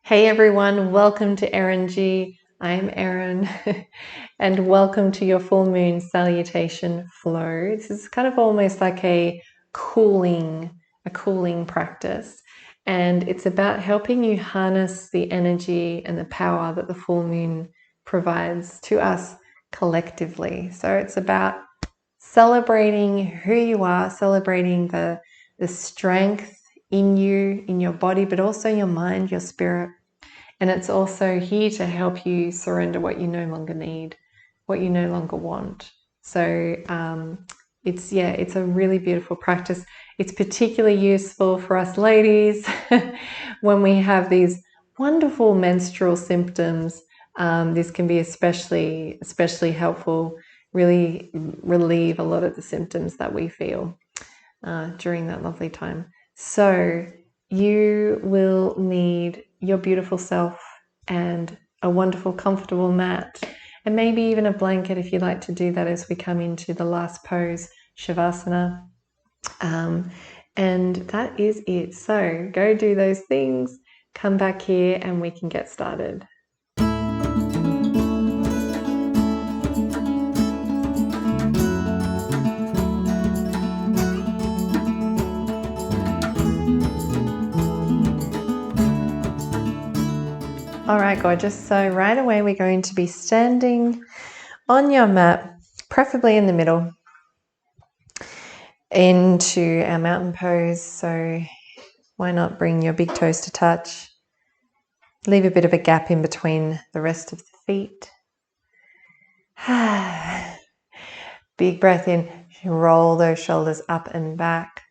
Hey everyone, welcome to Eringy. I'm Erin and welcome to your full moon salutation flow. This is kind of almost like a cooling practice, and it's about helping you harness the energy and the power that the full moon provides to us collectively. So it's about celebrating who you are, celebrating the strength in you, in your body, but also your mind, your spirit. And it's also here to help you surrender what you no longer need, what you no longer want. So it's a really beautiful practice. It's particularly useful for us ladies when we have these wonderful menstrual symptoms. This can be especially helpful, really relieve a lot of the symptoms that we feel during that lovely time. So you will need your beautiful self and a wonderful, comfortable mat, and maybe even a blanket if you like to do that as we come into the last pose, Savasana. And that is it. So go do those things, come back here, and we can get started. All right, gorgeous. So right away, we're going to be standing on your mat, preferably in the middle, into our mountain pose. So why not bring your big toes to touch? Leave a bit of a gap in between the rest of the feet. Big breath in, roll those shoulders up and back.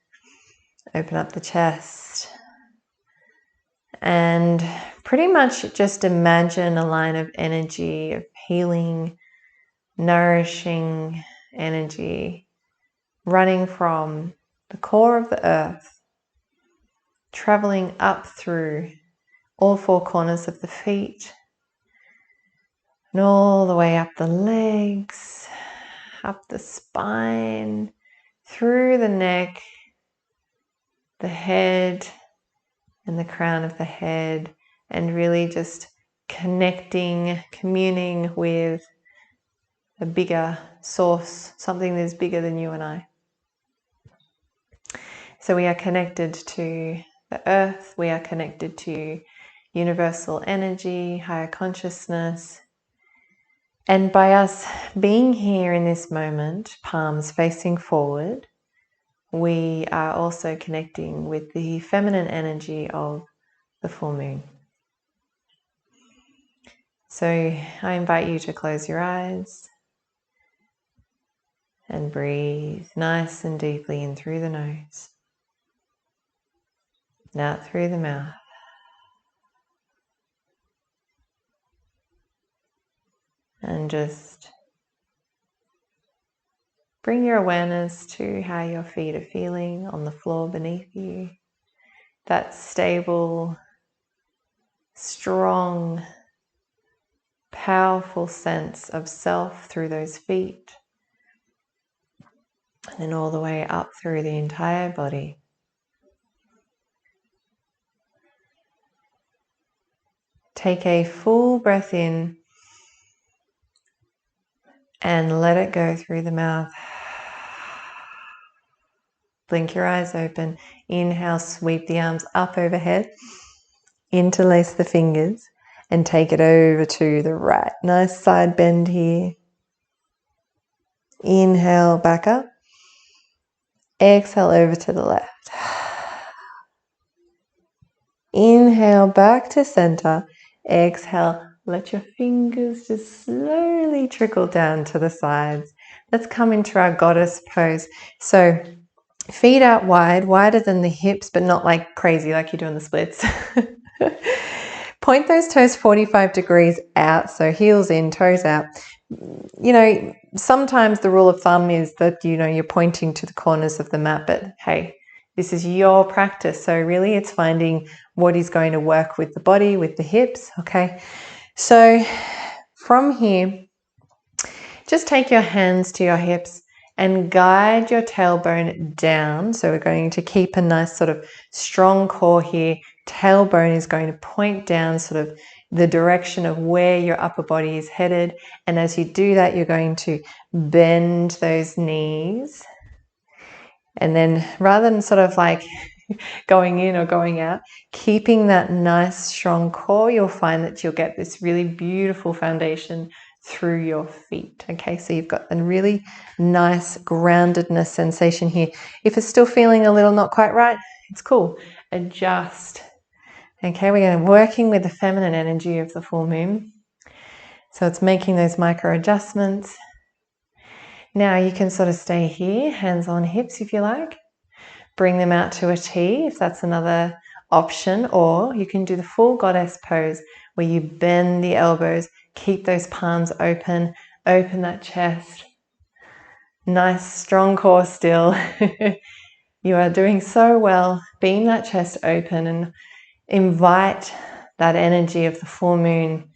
Open up the chest. And pretty much just imagine a line of energy, of healing, nourishing energy running from the core of the earth, traveling up through all four corners of the feet and all the way up the legs, up the spine, through the neck, the head and the crown of the head, and really just connecting, communing with a bigger source, something that's bigger than you and I. So we are connected to the earth, we are connected to universal energy, higher consciousness. And by us being here in this moment, palms facing forward, we are also connecting with the feminine energy of the full moon. So I invite you to close your eyes and breathe nice and deeply in through the nose, and out through the mouth. And just bring your awareness to how your feet are feeling on the floor beneath you. That stable, strong, powerful sense of self through those feet. And then all the way up through the entire body. Take a full breath in and let it go through the mouth. Blink your eyes open. Inhale, sweep the arms up overhead. Interlace the fingers and take it over to the right. Nice side bend here. Inhale, back up. Exhale over to the left. Inhale, back to center. Exhale, let your fingers just slowly trickle down to the sides. Let's come into our goddess pose. So feet out wide, wider than the hips, but not like crazy like you do in the splits. Point those toes 45 degrees out, so heels in, toes out. You know, sometimes the rule of thumb is that, you know, you're pointing to the corners of the mat, but hey, this is your practice. So really it's finding what is going to work with the body, with the hips, okay? So from here, just take your hands to your hips and guide your tailbone down. So we're going to keep a nice sort of strong core here, tailbone is going to point down, sort of the direction of where your upper body is headed. And as you do that, you're going to bend those knees. And then rather than sort of like going in or going out, keeping that nice strong core, you'll find that you'll get this really beautiful foundation through your feet. Okay, so you've got a really nice groundedness sensation here. If it's still feeling a little not quite right, it's cool. Adjust. Okay, we're going to working with the feminine energy of the full moon. So it's making those micro adjustments. Now you can sort of stay here, hands on hips if you like. Bring them out to a T if that's another option, or you can do the full goddess pose where you bend the elbows, keep those palms open, open that chest. Nice strong core still. You are doing so well. Beam that chest open and invite that energy of the full moon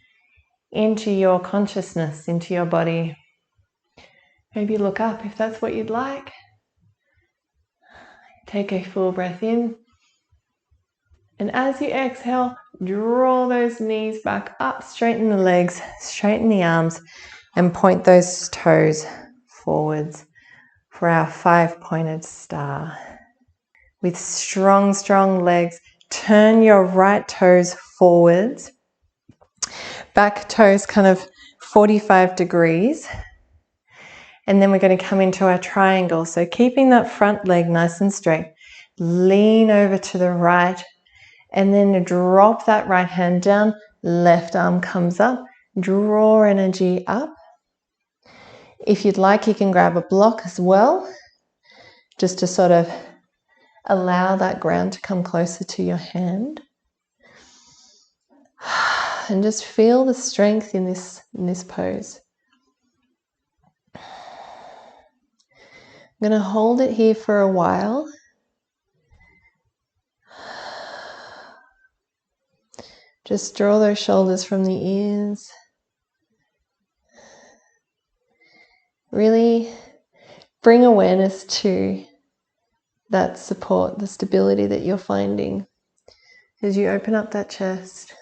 into your consciousness, into your body. Maybe look up if that's what you'd like. Take a full breath in. And as you exhale, draw those knees back up, straighten the legs, straighten the arms, and point those toes forwards for our 5-pointed star. With strong, strong legs, turn your right toes forwards, back toes kind of 45 degrees. And then we're going to come into our triangle. So keeping that front leg nice and straight, lean over to the right, and then drop that right hand down, left arm comes up, draw energy up. If you'd like, you can grab a block as well, just to sort of allow that ground to come closer to your hand. And just feel the strength in this pose. I'm going to hold it here for a while. Just draw those shoulders from the ears. Really bring awareness to that support, the stability that you're finding as you open up that chest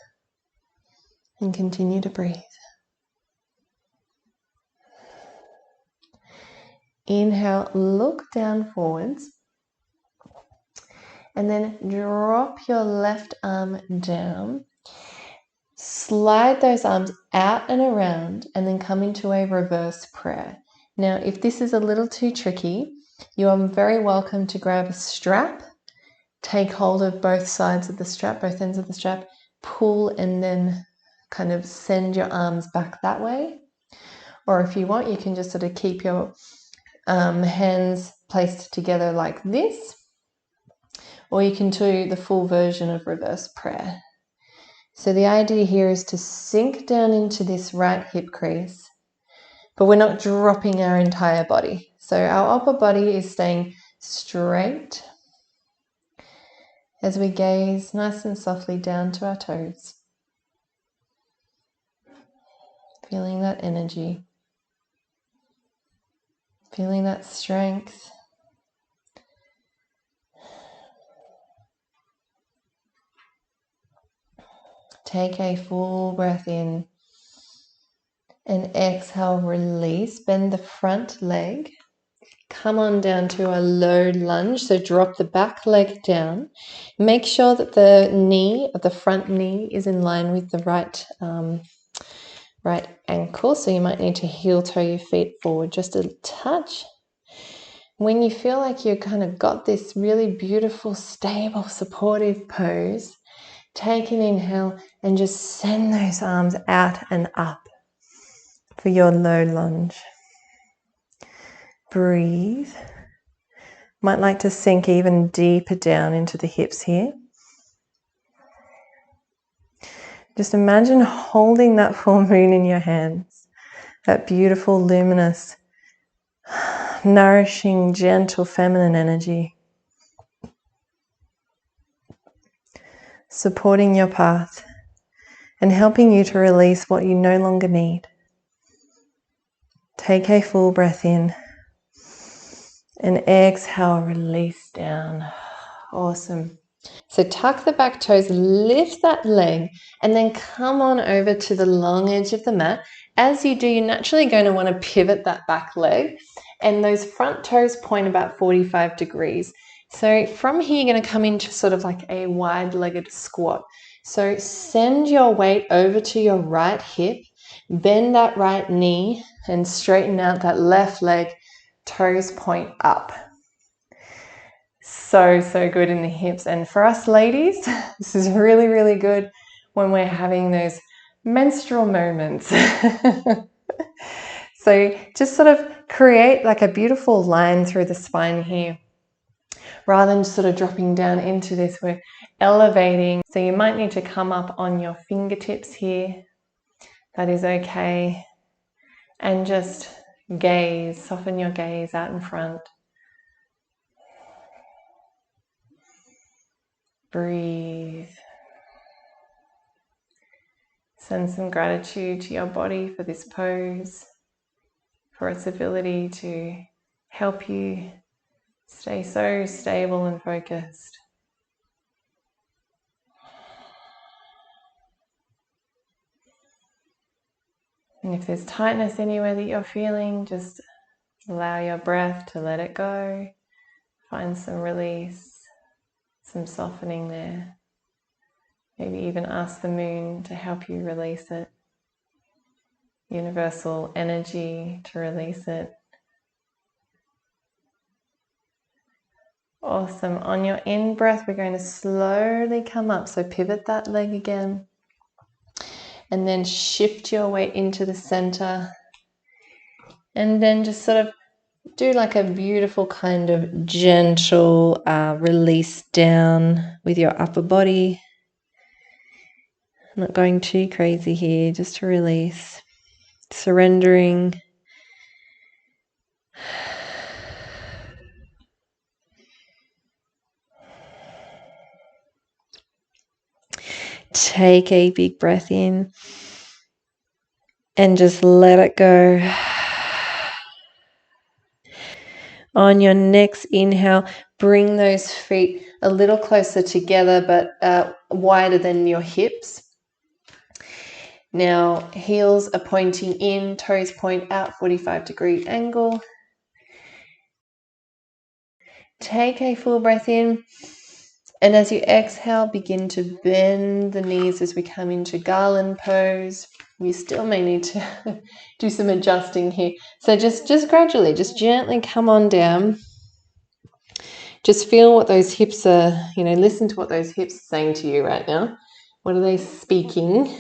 and continue to breathe. Inhale, look down forwards, and then drop your left arm down. Slide those arms out and around, and then come into a reverse prayer. Now, if this is a little too tricky, you are very welcome to grab a strap, take hold of both sides of the strap, both ends of the strap, pull, and then kind of send your arms back that way. Or if you want, you can just sort of keep your hands placed together like this, or you can do the full version of reverse prayer. So the idea here is to sink down into this right hip crease, but we're not dropping our entire body. So our upper body is staying straight as we gaze nice and softly down to our toes. Feeling that energy, feeling that strength. Take a full breath in and exhale, release. Bend the front leg. Come on down to a low lunge. So drop the back leg down. Make sure that the knee, the front knee, is in line with the right ankle. So you might need to heel toe your feet forward just a touch. When you feel like you've kind of got this really beautiful, stable, supportive pose, take an inhale and just send those arms out and up for your low lunge. Breathe. Might like to sink even deeper down into the hips here. Just imagine holding that full moon in your hands, that beautiful, luminous, nourishing, gentle, feminine energy, supporting your path and helping you to release what you no longer need. Take a full breath in and exhale, release down. Awesome. So tuck the back toes, lift that leg, and then come on over to the long edge of the mat. As you do, you're naturally going to want to pivot that back leg, and those front toes point about 45 degrees. So from here, you're going to come into sort of like a wide-legged squat. So send your weight over to your right hip, bend that right knee, and straighten out that left leg, toes point up. So good in the hips. And for us ladies, this is really, really good when we're having those menstrual moments. So just sort of create like a beautiful line through the spine here. Rather than sort of dropping down into this, we're elevating. So you might need to come up on your fingertips here. That is okay. And just gaze, soften your gaze out in front. Breathe. Send some gratitude to your body for this pose, for its ability to help you stay so stable and focused. And if there's tightness anywhere that you're feeling, just allow your breath to let it go. Find some release, some softening there. Maybe even ask the moon to help you release it. Universal energy to release it. Awesome. On your in-breath, we're going to slowly come up. So pivot that leg again. And then shift your weight into the center. And then just sort of do like a beautiful kind of gentle release down with your upper body. I'm not going too crazy here, just to release. Surrendering. Take a big breath in and just let it go. On your next inhale, bring those feet a little closer together, but wider than your hips. Now, heels are pointing in, toes point out, 45-degree angle. Take a full breath in. And as you exhale, begin to bend the knees as we come into garland pose. You still may need to do some adjusting here. So just gradually, just gently come on down. Just feel what those hips are, listen to what those hips are saying to you right now. What are they speaking?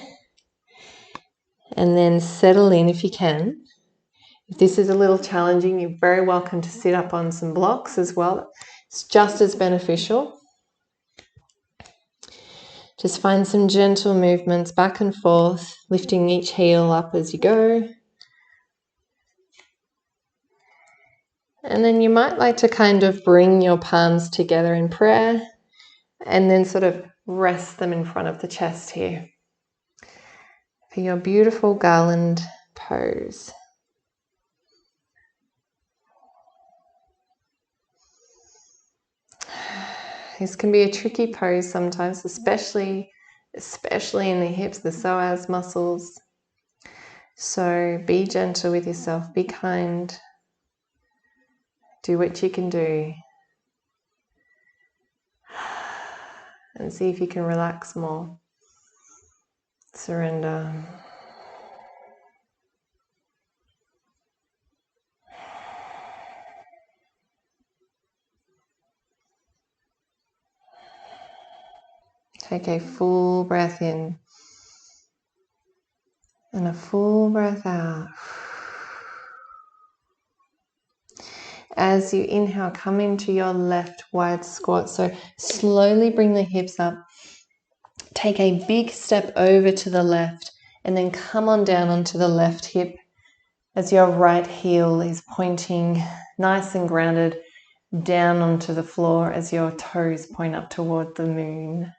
And then settle in if you can. If this is a little challenging, you're very welcome to sit up on some blocks as well. It's just as beneficial. Just find some gentle movements back and forth, lifting each heel up as you go. And then you might like to kind of bring your palms together in prayer and then sort of rest them in front of the chest here for your beautiful garland pose. This can be a tricky pose sometimes, especially in the hips, the psoas muscles. So be gentle with yourself, be kind, do what you can do, and see if you can relax more. Surrender. Take a full breath in and a full breath out. As you inhale, come into your left wide squat. So slowly bring the hips up. Take a big step over to the left and then come on down onto the left hip as your right heel is pointing nice and grounded down onto the floor as your toes point up toward the moon.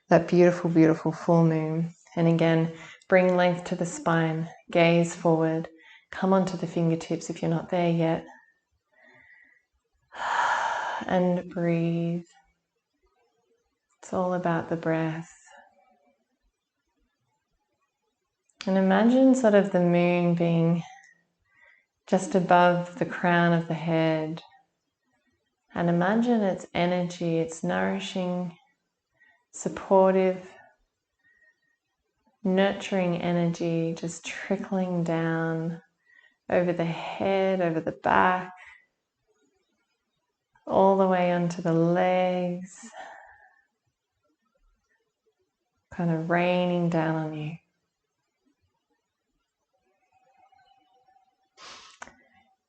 That beautiful, beautiful full moon. And again, bring length to the spine, gaze forward, come onto the fingertips if you're not there yet. And breathe. It's all about the breath. And imagine sort of the moon being just above the crown of the head. And imagine its energy, its nourishing, supportive, nurturing energy just trickling down over the head, over the back, all the way onto the legs, kind of raining down on you.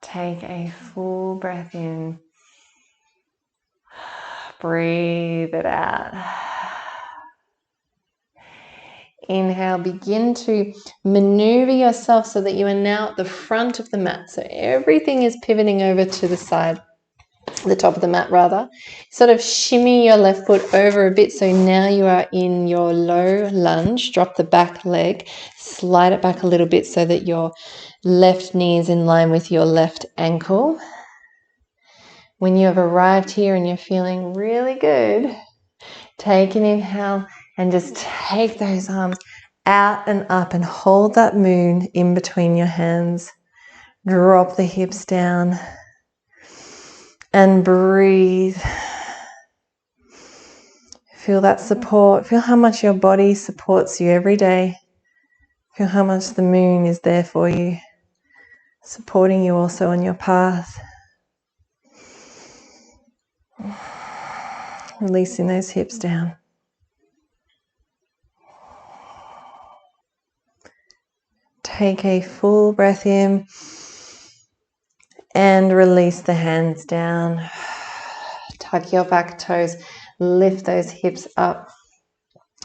Take a full breath in. Breathe it out. Inhale, begin to maneuver yourself so that you are now at the front of the mat. So everything is pivoting over to the side, the top of the mat rather. Sort of shimmy your left foot over a bit. So now you are in your low lunge. Drop the back leg, slide it back a little bit so that your left knee is in line with your left ankle. When you have arrived here and you're feeling really good, take an inhale and just take those arms out and up and hold that moon in between your hands. Drop the hips down and breathe. Feel that support. Feel how much your body supports you every day. Feel how much the moon is there for you, supporting you also on your path. Releasing those hips down. Take a full breath in and release the hands down. Tuck your back toes, lift those hips up.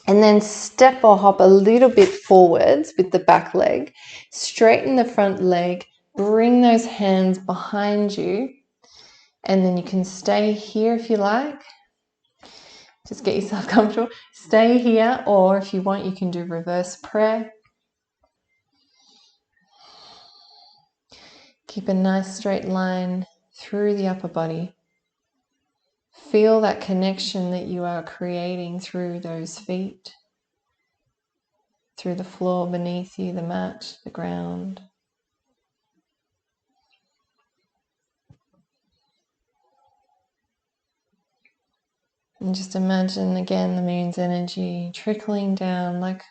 And then step or hop a little bit forwards with the back leg. Straighten the front leg, bring those hands behind you. And then you can stay here if you like. Just get yourself comfortable. Stay here, or if you want, you can do reverse prayer. Keep a nice straight line through the upper body. Feel that connection that you are creating through those feet, through the floor beneath you, the mat, the ground. And just imagine again the moon's energy trickling down like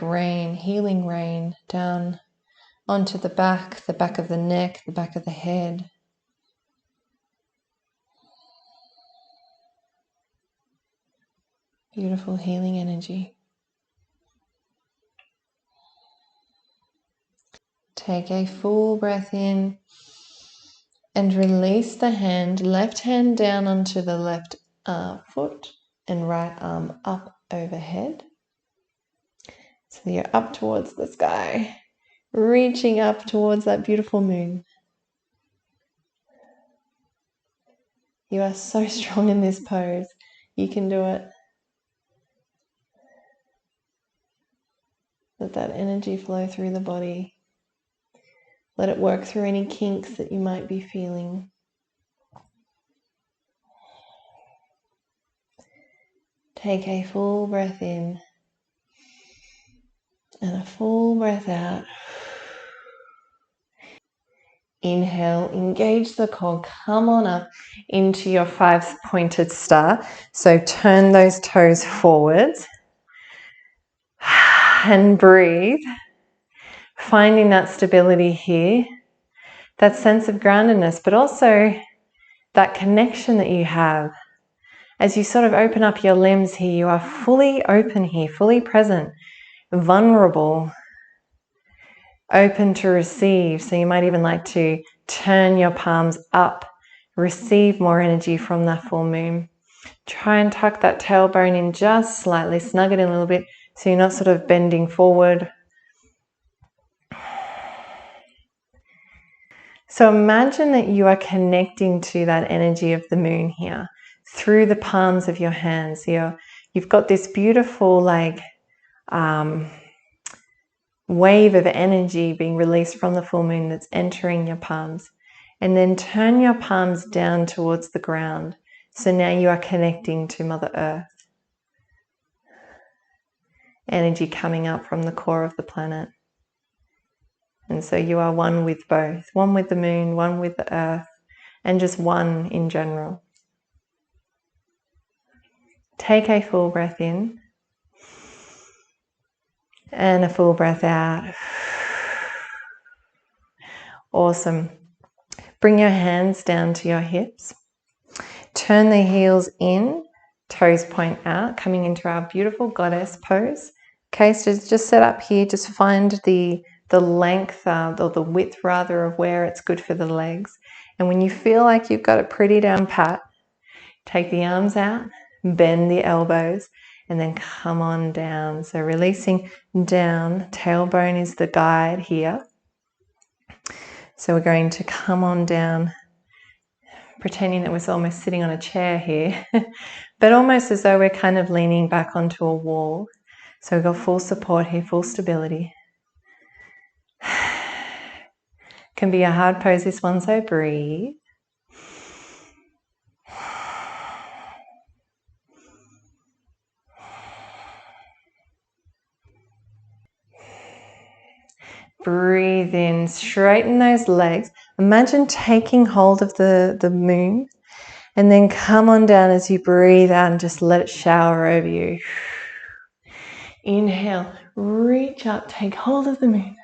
rain, healing rain, down onto the back of the neck, the back of the head. Beautiful healing energy. Take a full breath in and release the hand, left hand down onto the left foot and right arm up overhead. So you're up towards the sky, reaching up towards that beautiful moon. You are so strong in this pose. You can do it. Let that energy flow through the body. Let it work through any kinks that you might be feeling. Take a full breath in and a full breath out. Inhale, engage the core, come on up into your 5-pointed star. So turn those toes forwards and breathe. Finding that stability here, that sense of groundedness, but also that connection that you have. As you sort of open up your limbs here, you are fully open here, fully present, vulnerable, open to receive. So you might even like to turn your palms up, receive more energy from that full moon. Try and tuck that tailbone in just slightly, snug it in a little bit so you're not sort of bending forward. So imagine that you are connecting to that energy of the moon here through the palms of your hands. You've got this beautiful wave of energy being released from the full moon that's entering your palms. And then turn your palms down towards the ground. So now you are connecting to Mother Earth. energy coming up from the core of the planet. And so you are one with both, one with the moon, one with the earth, and just one in general. Take a full breath in and a full breath out. Awesome. Bring your hands down to your hips. Turn the heels in, toes point out, coming into our beautiful goddess pose. Okay, so just set up here, just find the length or the width rather of where it's good for the legs. And when you feel like you've got it pretty down pat, take the arms out, bend the elbows, and then come on down. So releasing down, tailbone is the guide here. So we're going to come on down, pretending that we're almost sitting on a chair here, but almost as though we're kind of leaning back onto a wall. So we've got full support here, full stability. Can be a hard pose, this one, so breathe. Breathe in, straighten those legs. Imagine taking hold of the moon, and then come on down as you breathe out and just let it shower over you. Inhale, reach up, take hold of the moon.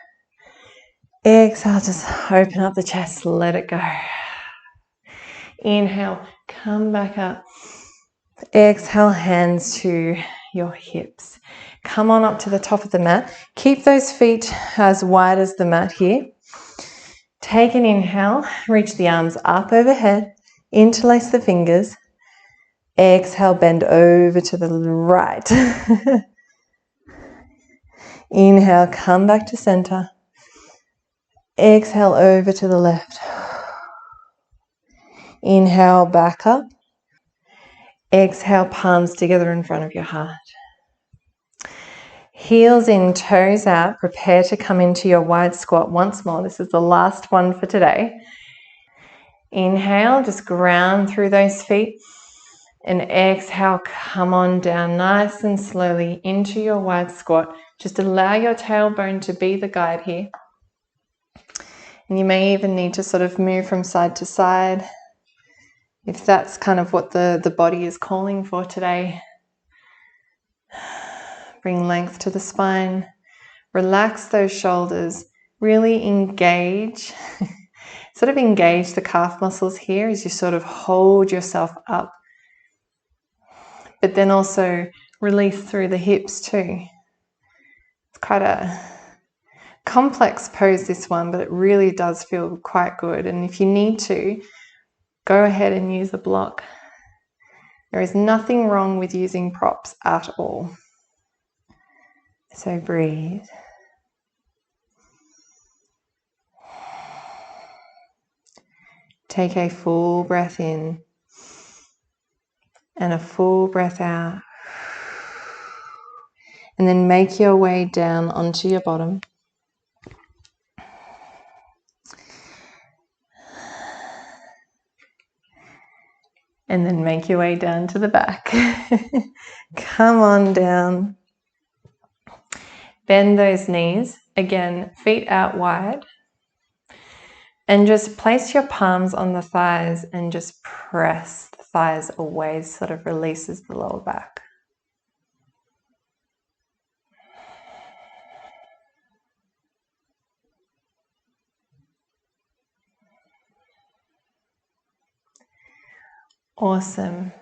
Exhale, just open up the chest, let it go. Inhale, come back up. Exhale, hands to your hips. Come on up to the top of the mat. Keep those feet as wide as the mat here. Take an inhale, reach the arms up overhead, interlace the fingers. Exhale, bend over to the right. Inhale, come back to center. Exhale, over to the left. Inhale, back up. Exhale, palms together in front of your heart. Heels in, toes out. Prepare to come into your wide squat once more. This is the last one for today. Inhale, just ground through those feet. And exhale, come on down nice and slowly into your wide squat. Just allow your tailbone to be the guide here. And you may even need to sort of move from side to side if that's kind of what the body is calling for today. Bring length to the spine. Relax those shoulders. Really engage. Sort of engage the calf muscles here as you sort of hold yourself up. But then also release through the hips too. It's quite a complex pose, this one, but it really does feel quite good. And if you need to, go ahead and use a block. There is nothing wrong with using props at all. So breathe. Take a full breath in and a full breath out. And then make your way down onto your bottom. And then make your way down to the back. Come on down. Bend those knees. Again, feet out wide. And just place your palms on the thighs and just press the thighs away, sort of releases the lower back. Awesome.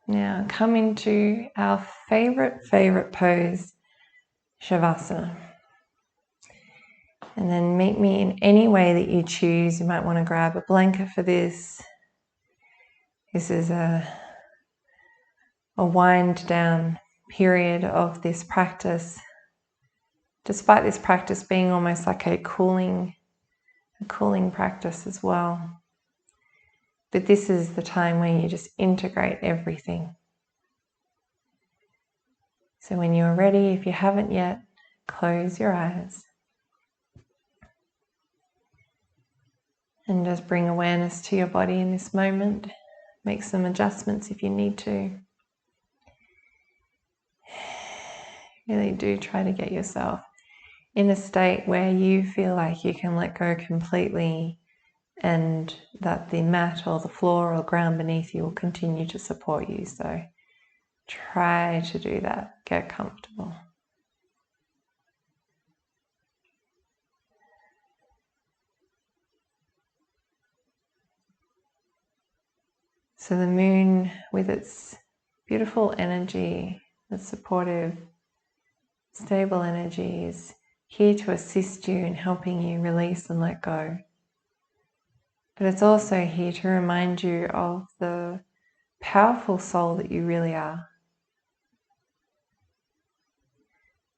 Now come into our favorite pose, Savasana. And then meet me in any way that you choose. You might want to grab a blanket for this. This is a wind down period of this practice. Despite this practice being almost like a cooling practice as well. But this is the time where you just integrate everything. So when you're ready, if you haven't yet, close your eyes. And just bring awareness to your body in this moment. Make some adjustments if you need to. Really do try to get yourself in a state where you feel like you can let go completely and that the mat or the floor or the ground beneath you will continue to support you. So try to do that. Get comfortable. So the moon, with its beautiful energy, its supportive, stable energy, is here to assist you in helping you release and let go. But it's also here to remind you of the powerful soul that you really are.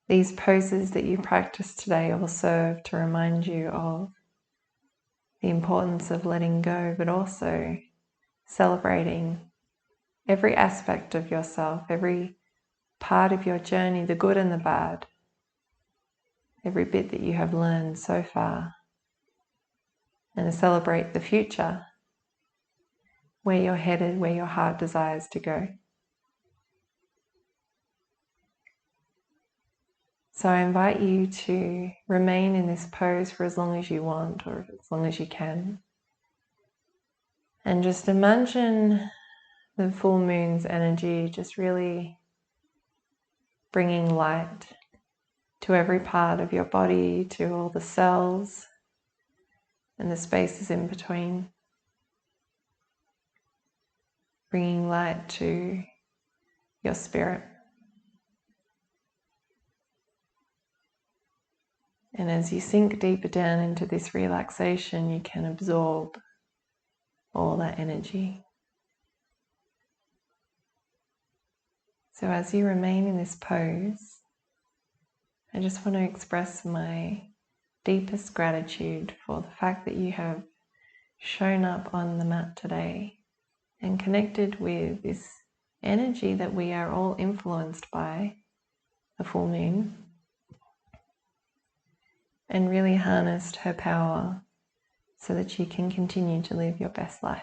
These poses that you practice today will serve to remind you of the importance of letting go, but also celebrating every aspect of yourself, every part of your journey, the good and the bad, every bit that you have learned so far, and to celebrate the future, where you're headed, where your heart desires to go. So I invite you to remain in this pose for as long as you want, or as long as you can. And just imagine the full moon's energy just really bringing light to every part of your body, to all the cells and the spaces in between. Bringing light to your spirit. And as you sink deeper down into this relaxation, you can absorb all that energy. So as you remain in this pose, I just want to express my deepest gratitude for the fact that you have shown up on the mat today and connected with this energy that we are all influenced by, the full moon, and really harnessed her power so that you can continue to live your best life.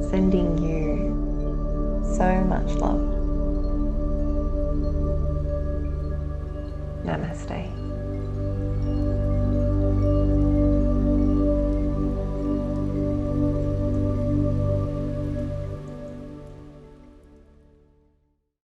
Sending you so much love. Namaste.